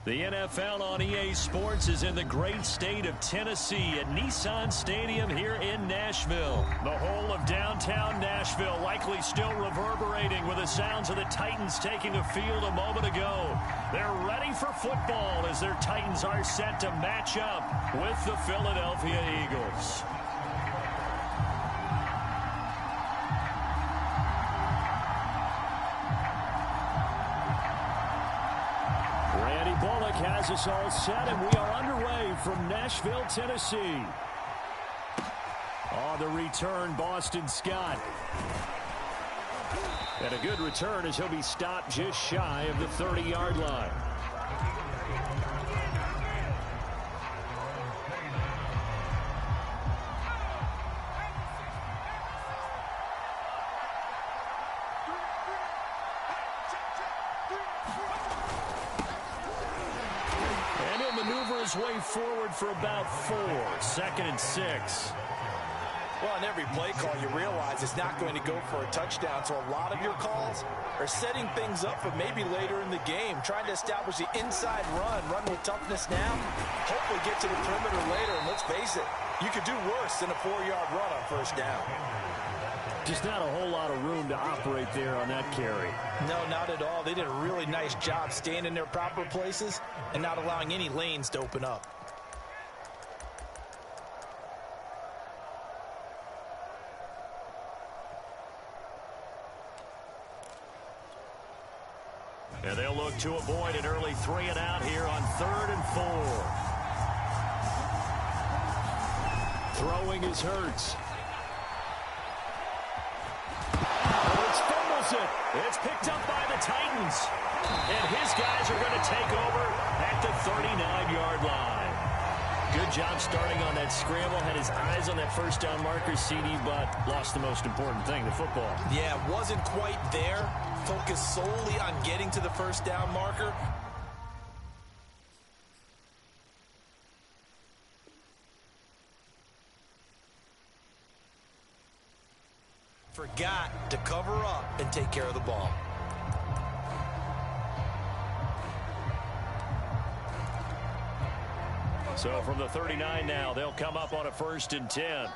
The NFL on EA Sports is in the great state of Tennessee at Nissan Stadium here in Nashville. The whole of downtown Nashville likely still reverberating with the sounds of the Titans taking a field a moment ago. They're ready for football as their Titans are set to match up with the Philadelphia Eagles. Has us all set, and we are underway from Nashville, Tennessee. On the return, Boston Scott. And a good return as he'll be stopped just shy of the 30-yard line. Way forward for about 4. 2nd and 6. Well, on every play call, you realize it's not going to go for a touchdown, so a lot of your calls are setting things up for maybe later in the game, trying to establish the inside run with toughness now, hopefully get to the perimeter later, and let's face it, you could do worse than a 4-yard run on first down. Just not a whole lot of room to operate there on that carry. No, not at all. They did a really nice job staying in their proper places and not allowing any lanes to open up. And they'll look to avoid an early 3 and out here on 3rd and 4. Throwing is Hurts. It's picked up by the Titans. And his guys are going to take over at the 39-yard line. Good job starting on that scramble. Had his eyes on that first down marker, CD, but lost the most important thing, the football. Yeah, wasn't quite there. Focused solely on getting to the first down marker. Forgot to cover up and take care of the ball. So from the 39 now, they'll come up on a 1st and 10.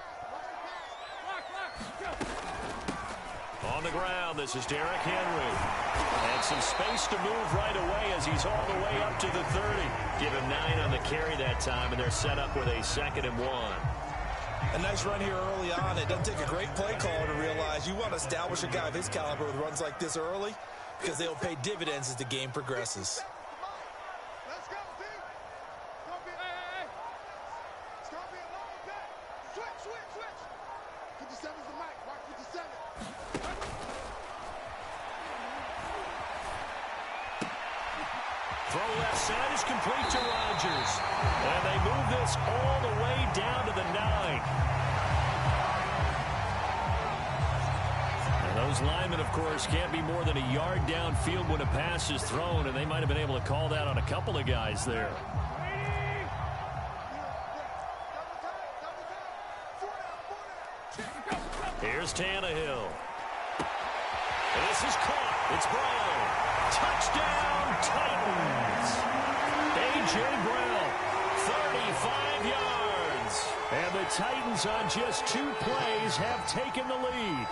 On the ground, this is Derrick Henry. And some space to move right away as he's all the way up to the 30. Give him 9 on the carry that time, and they're set up with a 2nd and 1. A nice run here early on. It doesn't take a great play caller to realize you want to establish a guy of his caliber with runs like this early because they'll pay dividends as the game progresses. Let's go, D. It's going to be a long day. Switch. 57's the mic. Watch 57. Throw left side is complete to Rodgers. And they move this all the way down to the 9. And those linemen, of course, can't be more than a yard downfield when a pass is thrown, and they might have been able to call that on a couple of guys there. Here's Tannehill. This is caught. It's Brown. Touchdown, Titans. A.J. Brown, 35 yards. And the Titans on just 2 plays have taken the lead.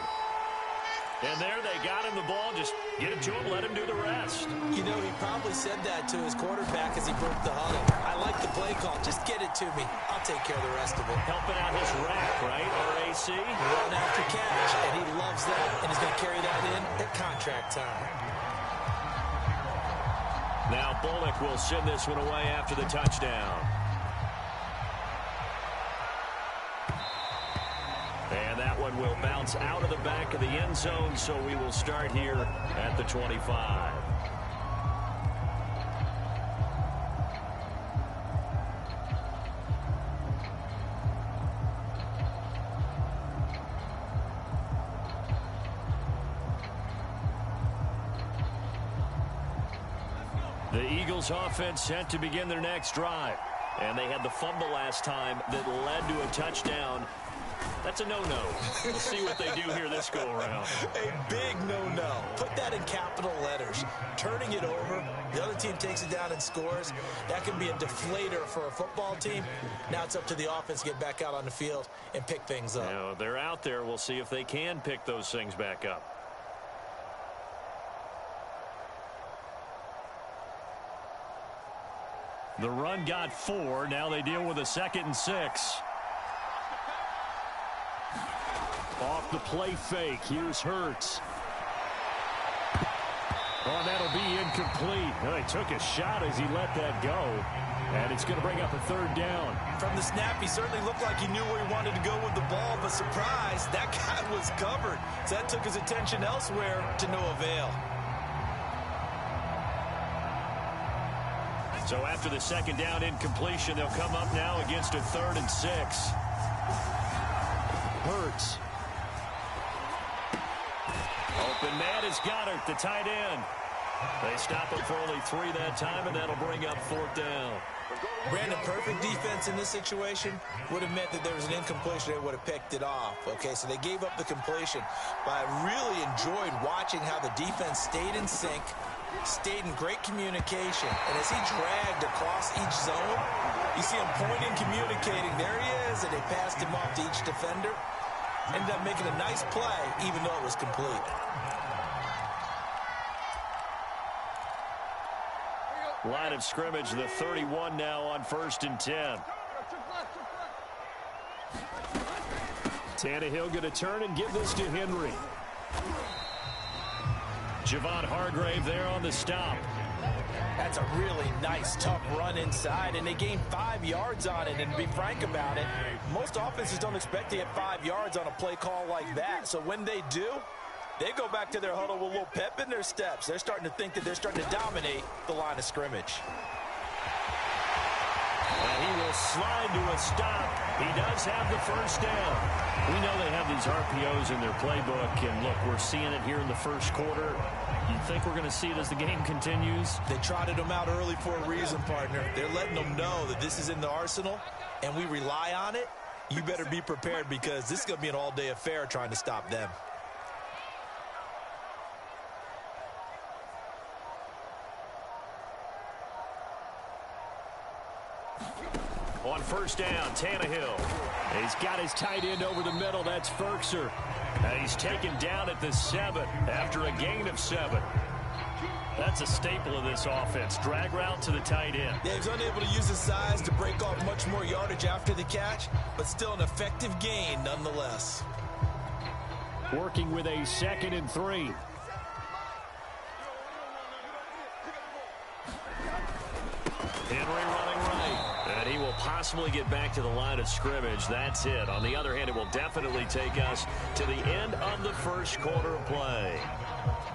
And there they got him the ball. Just get it to him, let him do the rest. You know, he probably said that to his quarterback as he broke the huddle. I like the play call. Just get it to me. I'll take care of the rest of it. Helping out his rack, right? RAC. Run after catch. And he loves that. And he's going to carry that in at contract time. Now Bullock will send this one away after the touchdown. And that one will bounce out of the back of the end zone, so we will start here at the 25. The Eagles offense set to begin their next drive. And they had the fumble last time that led to a touchdown. That's a no-no. We'll see what they do here this go-around. A big no-no. Put that in capital letters. Turning it over, the other team takes it down and scores. That can be a deflator for a football team. Now it's up to the offense to get back out on the field and pick things up. Now, they're out there. We'll see if they can pick those things back up. The run got 4. Now they deal with a 2nd and 6. Off the play fake. Here's Hurts. Oh, that'll be incomplete. Well, he took a shot as he let that go. And it's going to bring up a 3rd down. From the snap, he certainly looked like he knew where he wanted to go with the ball, but surprise, that guy was covered. So that took his attention elsewhere to no avail. So after the 2nd down incompletion, they'll come up now against a 3rd and 6. Hurts. Open man is Goddard, the tight end. They stop him for only 3 that time, and that'll bring up 4th down. Brandon, perfect defense in this situation would have meant that there was an incompletion. They would have picked it off. Okay, so they gave up the completion. But I really enjoyed watching how the defense stayed in sync, stayed in great communication. And as he dragged across each zone, you see him pointing, communicating. There he is, and they passed him off to each defender. Ended up making a nice play, even though it was complete. Line of scrimmage, the 31 now on 1st and 10. Tannehill going to turn and give this to Henry. Javon Hargrave there on the stop. That's a really nice, tough run inside, and they gained 5 yards on it. And to be frank about it, most offenses don't expect to get 5 yards on a play call like that. So when they do, they go back to their huddle with a little pep in their steps. They're starting to think that they're starting to dominate the line of scrimmage. And he will slide to a stop. He does have the 1st down. We know they have these RPOs in their playbook, and look, we're seeing it here in the 1st quarter. You think we're going to see it as the game continues? They trotted them out early for a reason, partner. They're letting them know that this is in the arsenal, and we rely on it. You better be prepared because this is going to be an all-day affair trying to stop them. On 1st down, Tannehill. He's got his tight end over the middle. That's Ferkser. And he's taken down at the 7 after a gain of 7. That's a staple of this offense. Drag route to the tight end. Yeah, he's unable to use his size to break off much more yardage after the catch, but still an effective gain nonetheless. Working with a 2nd and 3. Henry running right. And he will possibly get back to the line of scrimmage. That's it. On the other hand, it will definitely take us to the end of the 1st quarter of play.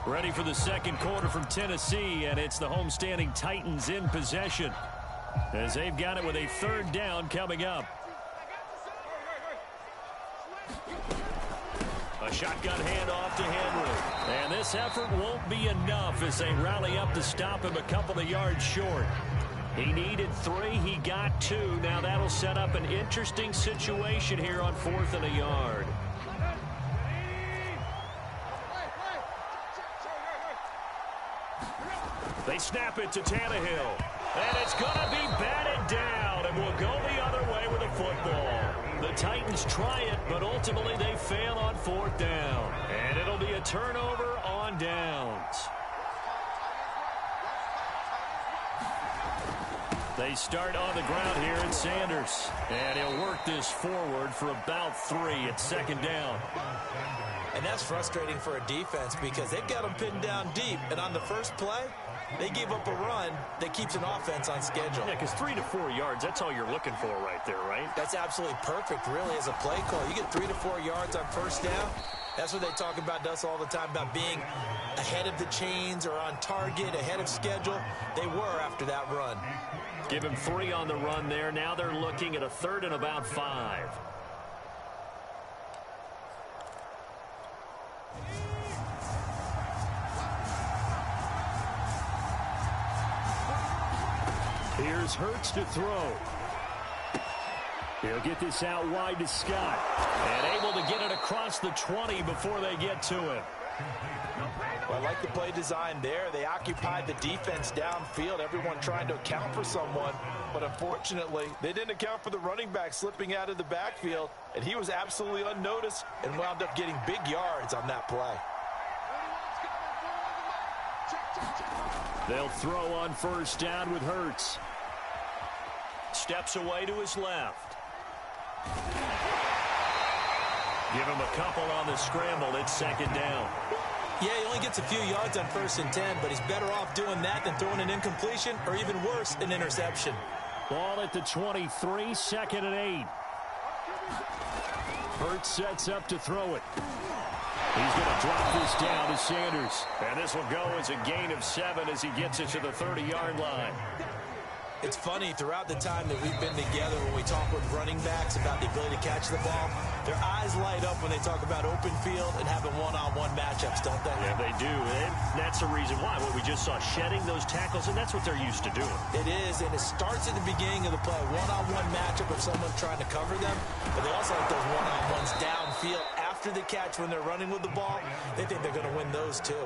Ready for the 2nd quarter from Tennessee, and it's the homestanding Titans in possession as they've got it with a 3rd down coming up. A shotgun handoff to Henry. And this effort won't be enough as they rally up to stop him a couple of yards short. He needed 3. He got 2. Now that'll set up an interesting situation here on 4th and a yard. They snap it to Tannehill. And it's going to be batted down, and will go the other way with a football. The Titans try it, but ultimately they fail on 4th down. And it'll be a turnover on downs. They start on the ground here at Sanders. And he'll work this forward for about 3 at 2nd down. And that's frustrating for a defense because they've got them pinned down deep. And on the first play, they gave up a run that keeps an offense on schedule. Yeah, because 3 to 4 yards, that's all you're looking for right there, right? That's absolutely perfect, really, as a play call. You get 3 to 4 yards on 1st down. That's what they talk about us all the time, about being ahead of the chains or on target, ahead of schedule. They were after that run. Give him 3 on the run there. Now they're looking at a 3rd and about 5. Here's Hurts to throw. He'll get this out wide to Scott. And able to get it across the 20 before they get to him. Well, I like the play design there. They occupied the defense downfield, everyone trying to account for someone. But unfortunately, they didn't account for the running back slipping out of the backfield, and he was absolutely unnoticed and wound up getting big yards on that play. They'll throw on first down with Hurts. Steps away to his left. Give him a couple on the scramble. It's second down. Yeah, he only gets a few yards on 1st and 10, but he's better off doing that than throwing an incompletion or even worse, an interception. Ball at the 23, second and 8. Hurts sets up to throw it. He's going to drop this down to Sanders. And this will go as a gain of 7 as he gets it to the 30-yard line. It's funny, throughout the time that we've been together, when we talk with running backs about the ability to catch the ball, their eyes light up when they talk about open field and having one-on-one matchups, don't they? Yeah, they do. And that's the reason why. What we just saw, shedding those tackles, and that's what they're used to doing. It is, and it starts at the beginning of the play. One-on-one matchup of someone trying to cover them, but they also like those one-on-ones downfield after the catch when they're running with the ball. They think they're going to win those, too.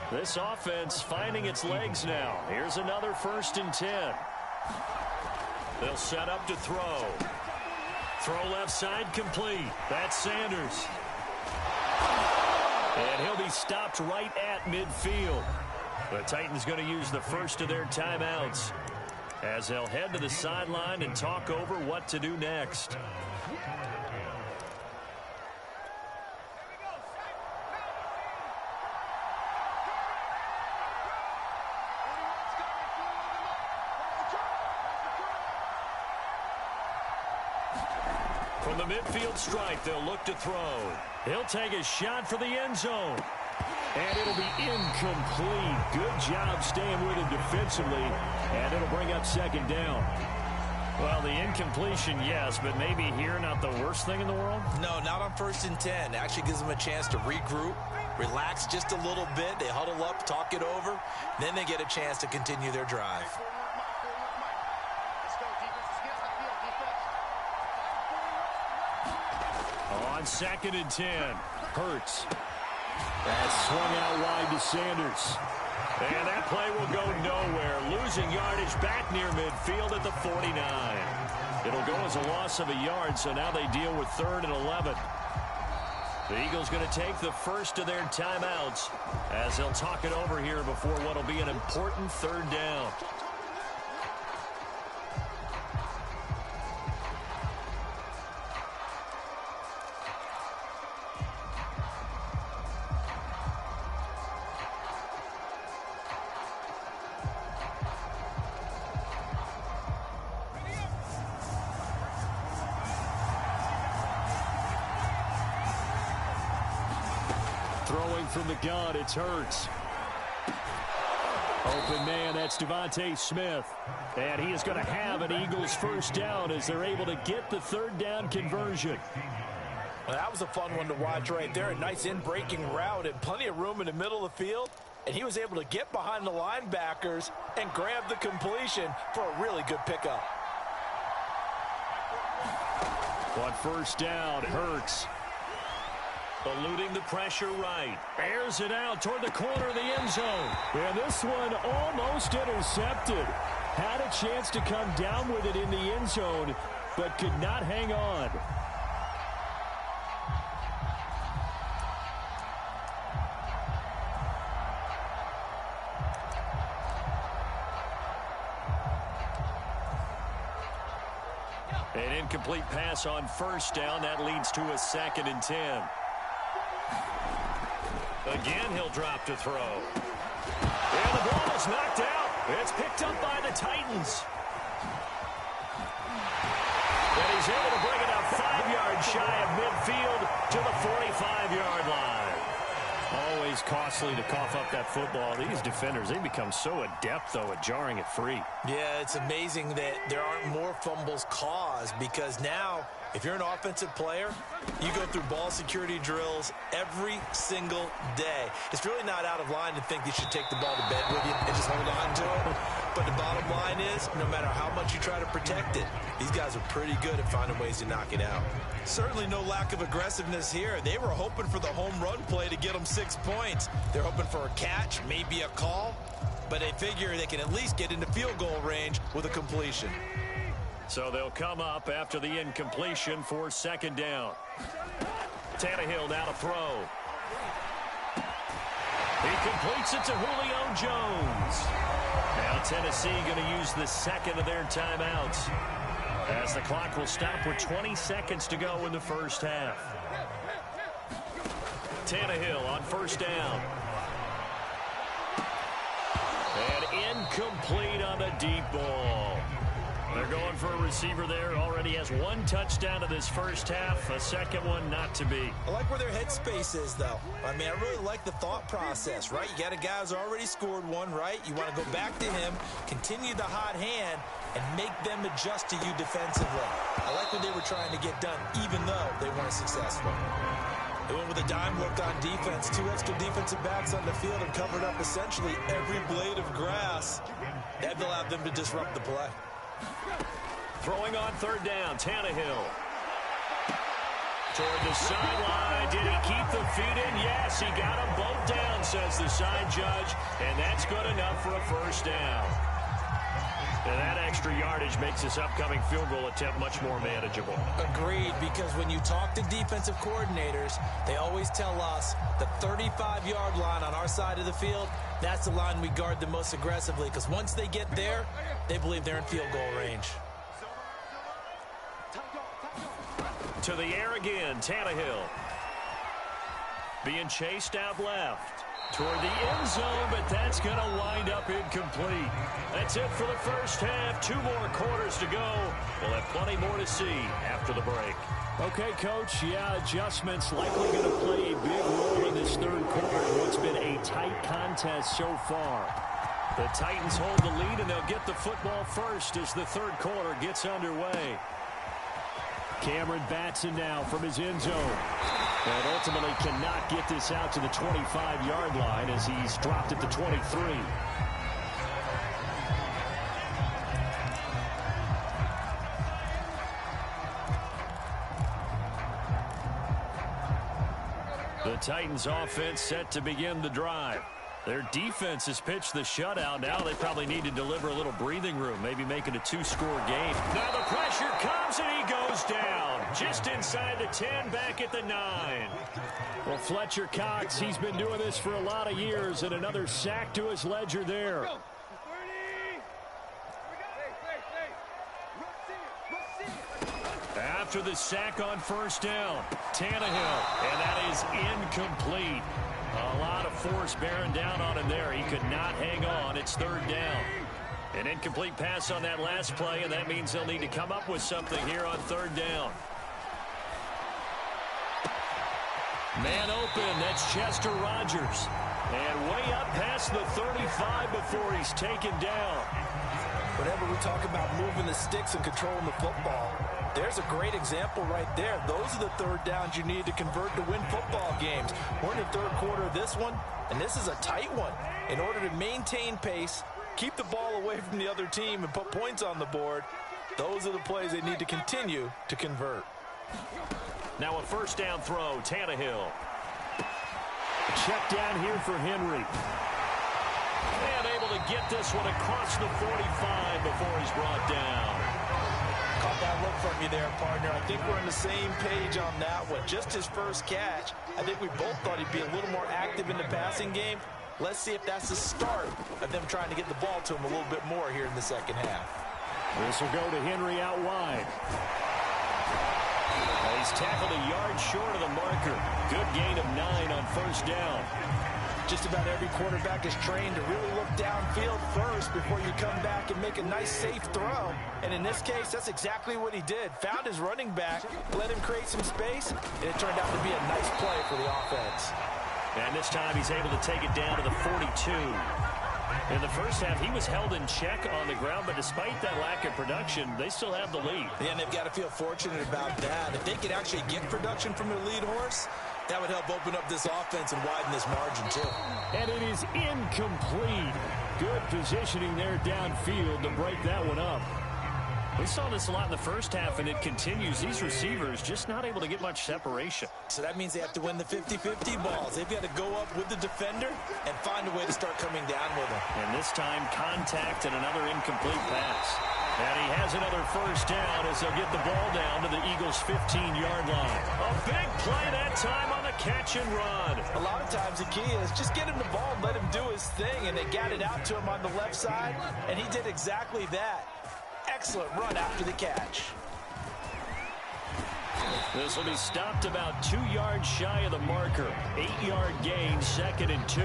This offense finding its legs now. Here's another 1st and 10. They'll set up to throw. Throw left side complete. That's Sanders. And he'll be stopped right at midfield. The Titans going to use the first of their timeouts as they'll head to the sideline and talk over what to do next. From the midfield stripe, they'll look to throw. He'll take a shot for the end zone. And it'll be incomplete. Good job staying with him defensively. And it'll bring up second down. Well, the incompletion, yes, but maybe here not the worst thing in the world? No, not on 1st and 10. Actually gives them a chance to regroup, relax just a little bit. They huddle up, talk it over. Then they get a chance to continue their drive. On 2nd and 10, Hurts. That's swung out wide to Sanders. And that play will go nowhere. Losing yardage back near midfield at the 49. It'll go as a loss of a yard, so now they deal with 3rd and 11. The Eagles going to take the first of their timeouts as they'll talk it over here before what will be an important 3rd down. Throwing from the gun, it's Hurts. Open man, that's Devontae Smith. And he is going to have an Eagles first down as they're able to get the 3rd down conversion. Well, that was a fun one to watch right there. A nice in-breaking route and plenty of room in the middle of the field. And he was able to get behind the linebackers and grab the completion for a really good pickup. On 1st down, Hurts. Eluding the pressure right. Airs it out toward the corner of the end zone. And this one almost intercepted. Had a chance to come down with it in the end zone, but could not hang on. An incomplete pass on 1st down. That leads to a 2nd and 10. Again, he'll drop to throw. And the ball is knocked out. It's picked up by the Titans. And he's able to bring it up 5 yards shy of midfield to the 45-yard line. Always costly to cough up that football. These defenders, they become so adept, though, at jarring it free. Yeah, it's amazing that there aren't more fumbles caused because now If you're an offensive player, you go through ball security drills every single day. It's really not out of line to think you should take the ball to bed with you and just hold on to it. But the bottom line is, no matter how much you try to protect it, these guys are pretty good at finding ways to knock it out. Certainly no lack of aggressiveness here. They were hoping for the home run play to get them 6 points. They're hoping for a catch, maybe a call, but they figure they can at least get into field goal range with a completion. So they'll come up after the incompletion for second down. Tannehill now to throw. He completes it to Julio Jones. Now Tennessee going to use the second of their timeouts, as the clock will stop with 20 seconds to go in the first half. Tannehill on first down. And incomplete on the deep ball. They're going for a receiver there. Already has 1 touchdown in this first half. A second one not to be. I like where their headspace is, though. I mean, I really like the thought process, right? You got a guy who's already scored one, right? You want to go back to him, continue the hot hand, and make them adjust to you defensively. I like what they were trying to get done, even though they weren't successful. They went with a dime look on defense. 2 extra defensive backs on the field and covered up essentially every blade of grass. That allowed them to disrupt the play. Throwing on third down, Tannehill. Toward the sideline. Did he keep the feet in? Yes, he got them both down, says the side judge. And that's good enough for a first down. And that extra yardage makes this upcoming field goal attempt much more manageable. Agreed, because when you talk to defensive coordinators, they always tell us the 35-yard line on our side of the field, that's the line we guard the most aggressively, because once they get there, they believe they're in field goal range. To the air again, Tannehill. Being chased out left. Toward the end zone, but that's going to wind up incomplete. That's it for the first half. 2 more quarters to go. We'll have plenty more to see after the break. Okay, Coach, yeah, adjustments likely going to play a big role in this third quarter. What's been a tight contest so far. The Titans hold the lead, and they'll get the football first as the third quarter gets underway. Cameron Batson now from his end zone. And ultimately cannot get this out to the 25-yard line as he's dropped at the 23. The Titans offense set to begin the drive. Their defense has pitched the shutout. Now they probably need to deliver a little breathing room, maybe make it a 2-score game. Now the pressure comes and he goes down. Just inside the 10, back at the 9. Well, Fletcher Cox, he's been doing this for a lot of years, and another sack to his ledger there. After the sack on first down, Tannehill, and that is incomplete. A lot of force bearing down on him there. He could not hang on. It's third down. An incomplete pass on that last play, and that means they'll need to come up with something here on third down. Man open, that's Chester Rogers. And way up past the 35 before he's taken down. Whenever we talk about moving the sticks and controlling the football, there's a great example right there. Those are the third downs you need to convert to win football games. We're in the third quarter of this one, and this is a tight one. In order to maintain pace, keep the ball away from the other team, and put points on the board, those are the plays they need to continue to convert. Now a first down throw, Tannehill. Check down here for Henry. And able to get this one across the 45 before he's brought down. Caught that look from you there, partner. I think we're on the same page on that one. Just his first catch. I think we both thought he'd be a little more active in the passing game. Let's see if that's the start of them trying to get the ball to him a little bit more here in the second half. This will go to Henry out wide. He's tackled a yard short of the marker. Good gain of 9 on first down. Just about every quarterback is trained to really look downfield first before you come back and make a nice, safe throw. And in this case, that's exactly what he did. Found his running back, let him create some space, and it turned out to be a nice play for the offense. And this time he's able to take it down to the 42. In the first half, he was held in check on the ground, but despite that lack of production, they still have the lead. Yeah, and they've got to feel fortunate about that. If they could actually get production from their lead horse, that would help open up this offense and widen this margin, too. And it is incomplete. Good positioning there downfield to break that one up. We saw this a lot in the first half, and it continues. These receivers just not able to get much separation. So that means they have to win the 50-50 balls. They've got to go up with the defender and find a way to start coming down with them. And this time, contact and another incomplete pass. And he has another first down as they'll get the ball down to the Eagles' 15-yard line. A big play that time on the catch and run. A lot of times the key is just get him the ball and let him do his thing, and they got it out to him on the left side, and he did exactly that. Excellent run after the catch. This will be stopped about 2 yards shy of the marker. 8-yard gain, 2nd and 2.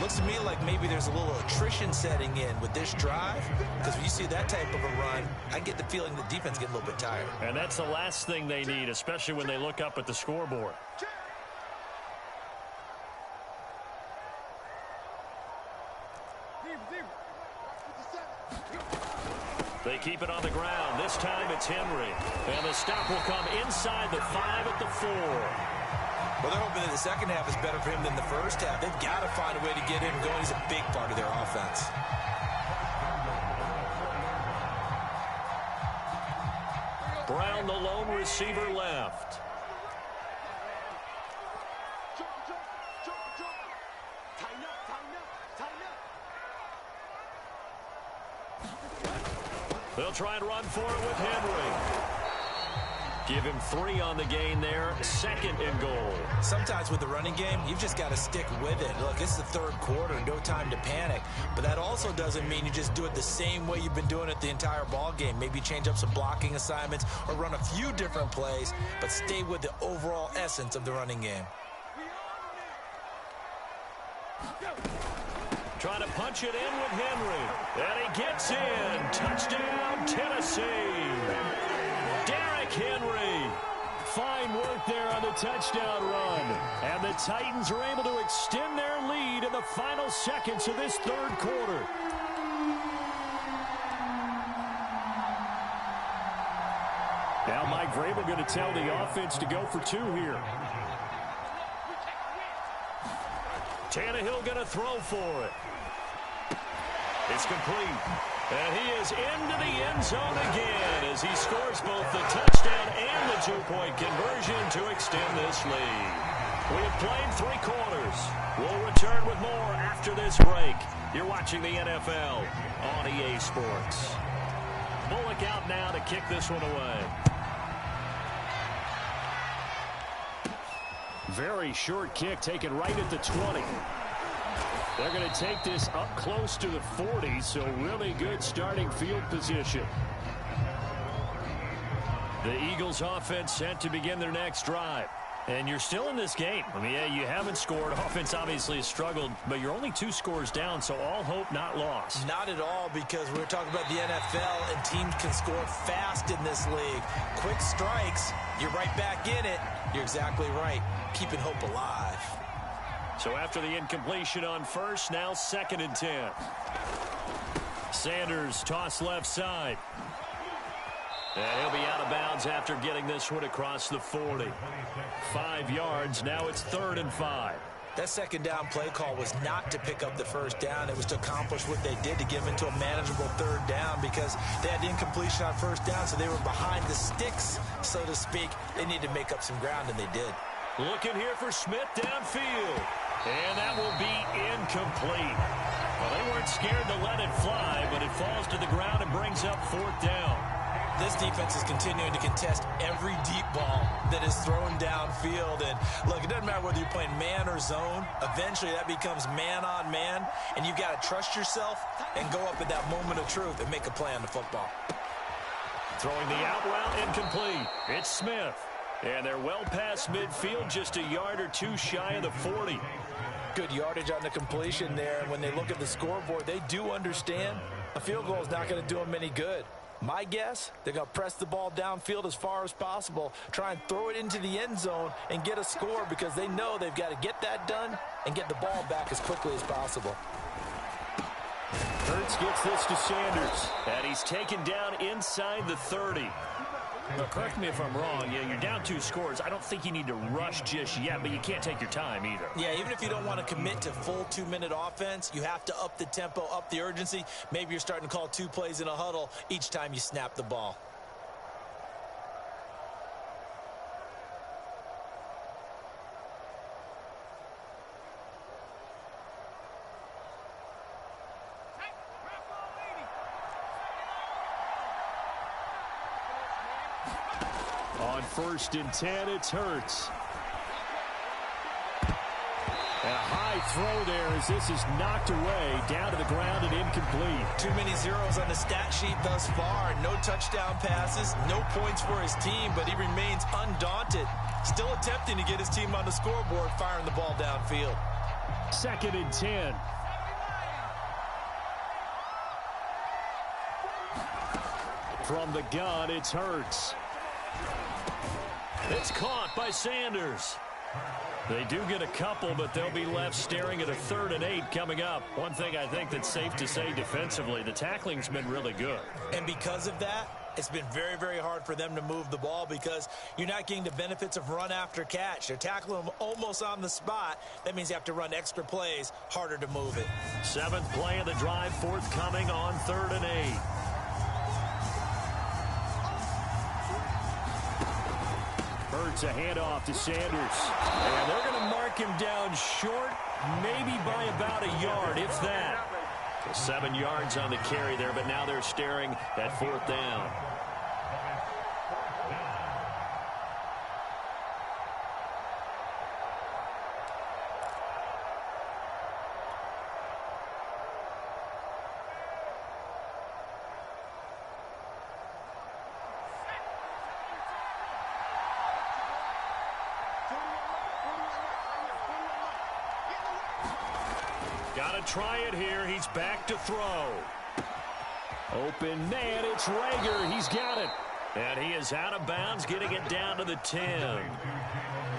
Looks to me like maybe there's a little attrition setting in with this drive, because when you see that type of a run, I get the feeling the defense getting a little bit tired. And that's the last thing they need, especially when they look up at the scoreboard. They keep it on the ground. This time it's Henry. And the stop will come inside the 5 at the 4. Well, they're hoping that the second half is better for him than the first half. They've got to find a way to get him going. He's a big part of their offense. Brown, the lone receiver, left. They'll try and run for it with Henry. Give him 3 on the gain there. 2nd and goal. Sometimes with the running game, you've just got to stick with it. Look, it's the third quarter. No time to panic. But that also doesn't mean you just do it the same way you've been doing it the entire ball game. Maybe change up some blocking assignments or run a few different plays, but stay with the overall essence of the running game. Trying to punch it in with Henry. And he gets in. Touchdown, Tennessee. Derrick Henry. Fine work there on the touchdown run. And the Titans are able to extend their lead in the final seconds of this third quarter. Now Mike Vrabel going to tell the offense to go for 2 here. Tannehill going to throw for it. It's complete. And he is into the end zone again as he scores both the touchdown and the 2-point conversion to extend this lead. We have played 3 quarters. We'll return with more after this break. You're watching the NFL on EA Sports. Bullock out now to kick this one away. Very short kick taken right at the 20. They're going to take this up close to the 40, so really good starting field position. The Eagles offense set to begin their next drive. And you're still in this game. I mean, yeah, you haven't scored. Offense obviously has struggled, but you're only 2 scores down, so all hope not lost. Not at all, because we're talking about the NFL, and teams can score fast in this league. Quick strikes, you're right back in it. You're exactly right. Keeping hope alive. So after the incompletion on first, now 2nd and 10. Sanders toss left side. And he'll be out of bounds after getting this one across the 40. 5 yards. Now it's 3rd and 5. That second down play call was not to pick up the first down. It was to accomplish what they did, to get them into a manageable 3rd down, because they had the incompletion on first down, so they were behind the sticks, so to speak. They needed to make up some ground, and they did. Looking here for Smith downfield. And that will be incomplete. Well, they weren't scared to let it fly, but it falls to the ground and brings up 4th down. This defense is continuing to contest every deep ball that is thrown downfield. And look, it doesn't matter whether you're playing man or zone. Eventually, that becomes man on man. And you've got to trust yourself and go up at that moment of truth and make a play on the football. Throwing the out route incomplete. It's Smith. And they're well past midfield, just a yard or 2 shy of the 40. Good yardage on the completion there. And when they look at the scoreboard, they do understand a field goal is not going to do them any good. My guess, they're going to press the ball downfield as far as possible, try and throw it into the end zone and get a score, because they know they've got to get that done and get the ball back as quickly as possible. Hurts gets this to Sanders. And he's taken down inside the 30. Now, correct me if I'm wrong. Yeah, you're down 2 scores. I don't think you need to rush just yet, but you can't take your time either. Yeah, even if you don't want to commit to full 2-minute offense, you have to up the tempo, up the urgency. Maybe you're starting to call 2 plays in a huddle each time you snap the ball. On 1st and 10, it's Hurts. And a high throw there as this is knocked away, down to the ground and incomplete. Too many zeros on the stat sheet thus far. No touchdown passes, no points for his team, but he remains undaunted. Still attempting to get his team on the scoreboard, firing the ball downfield. 2nd and 10. From the gun, it's Hurts. It's caught by Sanders. They do get a couple, but they'll be left staring at a 3rd and 8 coming up. One thing I think that's safe to say defensively, the tackling's been really good. And because of that, it's been very, very hard for them to move the ball because you're not getting the benefits of run after catch. They're tackling them almost on the spot. That means you have to run extra plays, harder to move it. 7th play of the drive, forthcoming on 3rd and 8. Hurts a handoff to Sanders. And they're going to mark him down short, maybe by about a yard, if that. So 7 yards on the carry there, but now they're staring at 4th down. Got to try it here. He's back to throw. Open man, it's Rager. He's got it. And he is out of bounds, getting it down to the 10.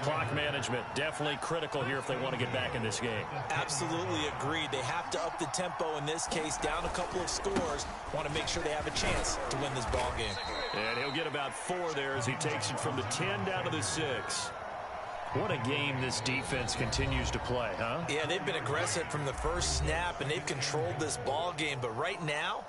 Clock management definitely critical here if they want to get back in this game. Absolutely agreed. They have to up the tempo in this case, down a couple of scores. Want to make sure they have a chance to win this ball game. And he'll get about 4 there as he takes it from the 10 down to the 6. What a game this defense continues to play, huh? Yeah, they've been aggressive from the first snap, and they've controlled this ball game. But right now,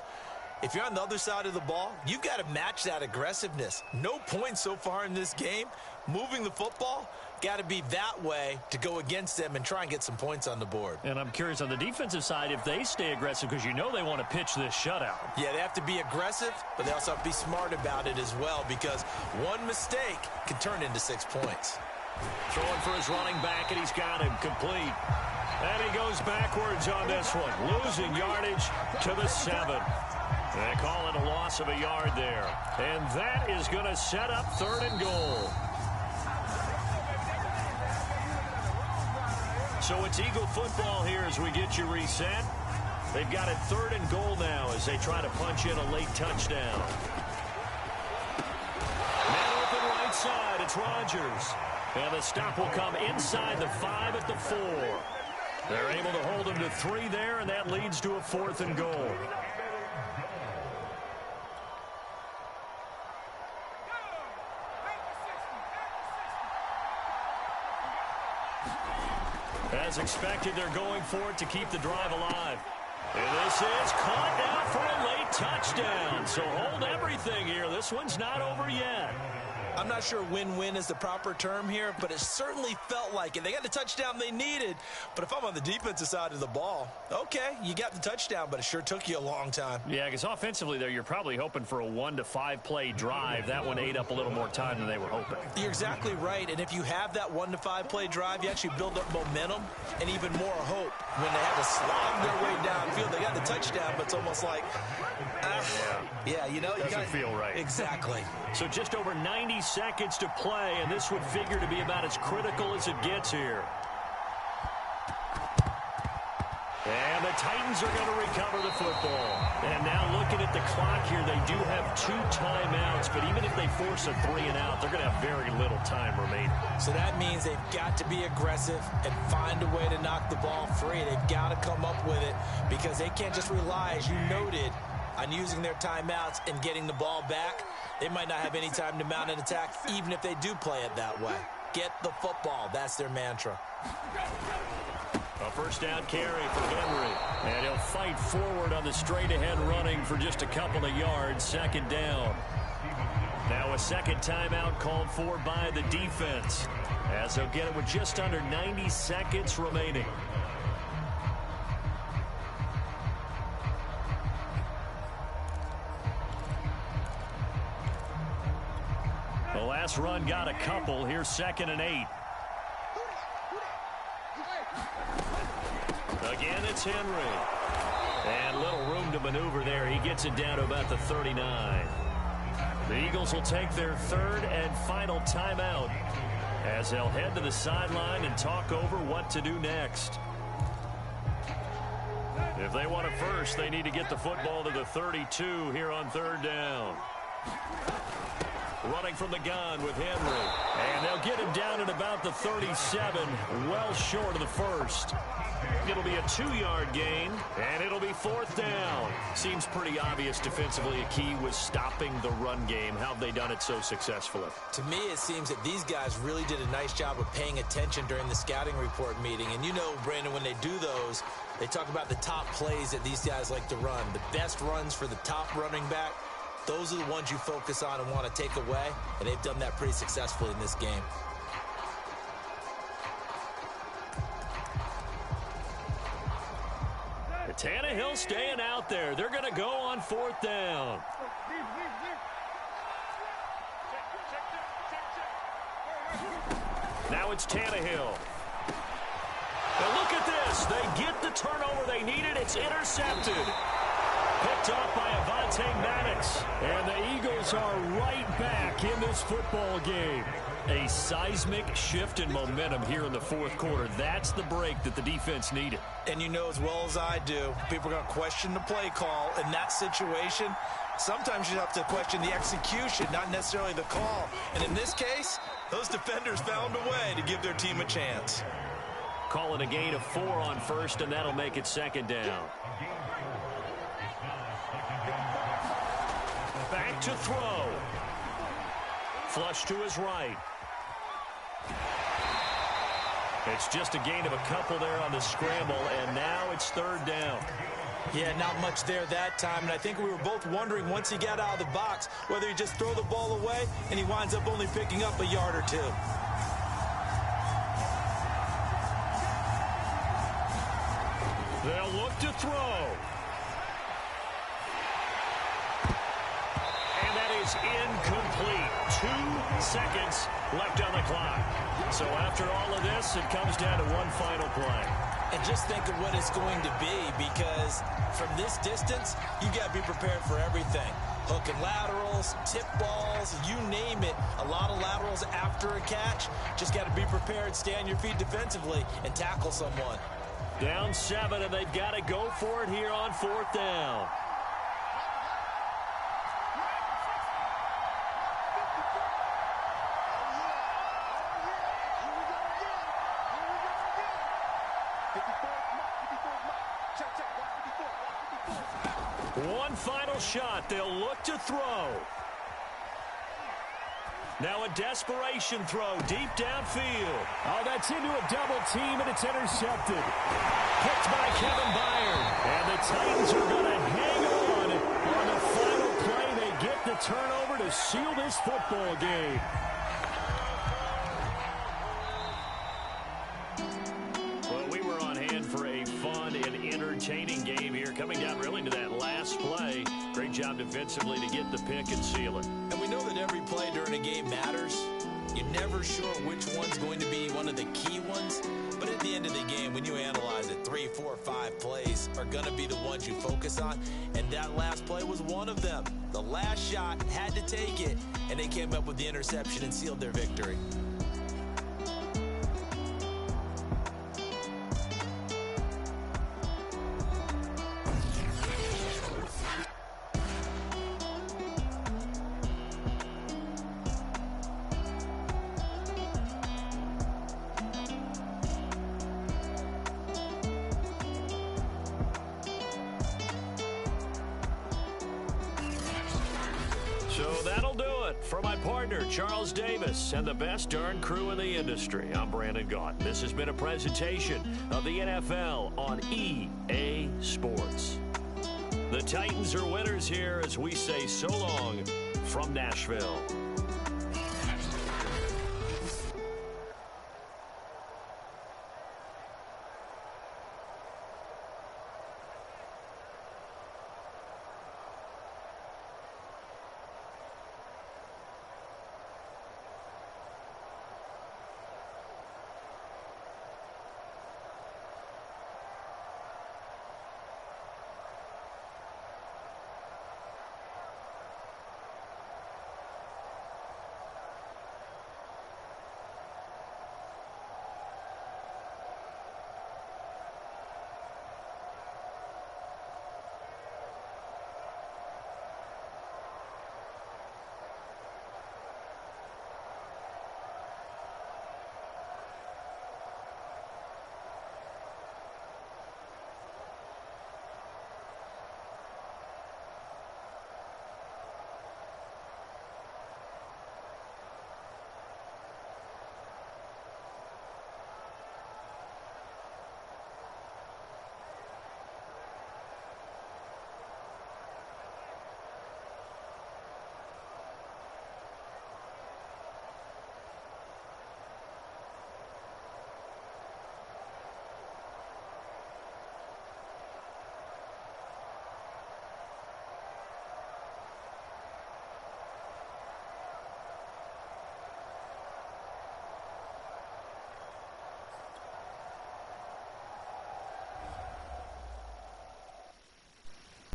if you're on the other side of the ball, you've got to match that aggressiveness. No points so far in this game. Moving the football, got to be that way to go against them and try and get some points on the board. And I'm curious on the defensive side if they stay aggressive because you know they want to pitch this shutout. Yeah, they have to be aggressive, but they also have to be smart about it as well because one mistake can turn into 6 points. Throwing for his running back, and he's got him complete. And he goes backwards on this one, losing yardage to the 7. They call it a loss of a yard there. And that is going to set up 3rd and goal. So it's Eagle football here as we get you reset. They've got it 3rd and goal now as they try to punch in a late touchdown. Man open right side, it's Rodgers. And the stop will come inside the 5 at the 4. They're able to hold him to 3 there, and that leads to a 4th and goal. As expected, they're going for it to keep the drive alive. And this is caught now for a late touchdown. So hold everything here. This one's not over yet. I'm not sure win-win is the proper term here, but it certainly felt like it. They got the touchdown they needed, but if I'm on the defensive side of the ball, okay, you got the touchdown, but it sure took you a long time. Yeah, because offensively there, you're probably hoping for a 1 to 5 play drive. That one ate up a little more time than they were hoping. You're exactly right, and if you have that 1 to 5 play drive, you actually build up momentum and even more hope. When they had to slog their way downfield, they got the touchdown, but it's almost like, yeah, you know. Doesn't feel right. Exactly. So just over 90 seconds to play, and this would figure to be about as critical as it gets here. And the Titans are going to recover the football. And now looking at the clock here, they do have 2 timeouts, but even if they force a 3-and-out, they're going to have very little time remaining. So that means they've got to be aggressive and find a way to knock the ball free. They've got to come up with it because they can't just rely, as you noted, on using their timeouts and getting the ball back. They might not have any time to mount an attack, even if they do play it that way. Get the football. That's their mantra. A first down carry for Henry. And he'll fight forward on the straight-ahead running for just a couple of yards. Second down. Now a second timeout called for by the defense, as they'll get it with just under 90 seconds remaining. The last run got a couple. Here's 2nd and 8. Again, it's Henry. And little room to maneuver there. He gets it down to about the 39. The Eagles will take their 3rd and final timeout as they'll head to the sideline and talk over what to do next. If they want it first, they need to get the football to the 32 here on 3rd down. Running from the gun with Henry. And they'll get him down at about the 37, well short of the first. It'll be a 2-yard gain, and it'll be 4th down. Seems pretty obvious defensively a key was stopping the run game. How have they done it so successfully? To me, it seems that these guys really did a nice job of paying attention during the scouting report meeting. And you know, Brandon, when they do those, they talk about the top plays that these guys like to run. The best runs for the top running back, those are the ones you focus on and want to take away. And they've done that pretty successfully in this game. Tannehill staying out there. They're going to go on 4th down. Now it's Tannehill. Now look at this. They get the turnover they needed. It's intercepted. Picked off by Avonte Maddox. And the Eagles are right back in this football game. A seismic shift in momentum here in the 4th quarter. That's the break that the defense needed. And you know as well as I do, people are going to question the play call in that situation. Sometimes you have to question the execution, not necessarily the call. And in this case, those defenders found a way to give their team a chance. Calling a gain of 4 on 1st, and that'll make it 2nd down. Back to throw. Flush to his right. It's just a gain of a couple there on the scramble, and now it's 3rd down. Yeah, not much there that time, and I think we were both wondering once he got out of the box whether he'd just throw the ball away, and he winds up only picking up a yard or 2. They'll look to throw. And that is incomplete. 2 seconds left on the clock. So after all of this, it comes down to one final play. And just think of what it's going to be, because from this distance, you got to be prepared for everything. Hook and laterals, tip balls, you name it. A lot of laterals after a catch. Just got to be prepared, stay on your feet defensively, and tackle someone. Down 7, and they've got to go for it here on 4th down. One final shot. They'll look to throw. Now a desperation throw deep downfield. Oh, that's into a double team, and it's intercepted. Picked by Kevin Byard. And the Titans are going to hang on the final play. They get the turnover to seal this football game. Well, we were on hand for a fun and entertaining game here, coming down really to that last play. Great job defensively to get the pick and seal it. And we know that every play during a game matters. You're never sure which one's going to be one of the key ones. But at the end of the game, when you analyze it, 3, 4, 5 plays are going to be the ones you focus on. And that last play was one of them. The last shot had to take it, and they came up with the interception and sealed their victory. So that'll do it. For my partner, Charles Davis, and the best darn crew in the industry, I'm Brandon Gott. This has been a presentation of the NFL on EA Sports. The Titans are winners here as we say so long from Nashville.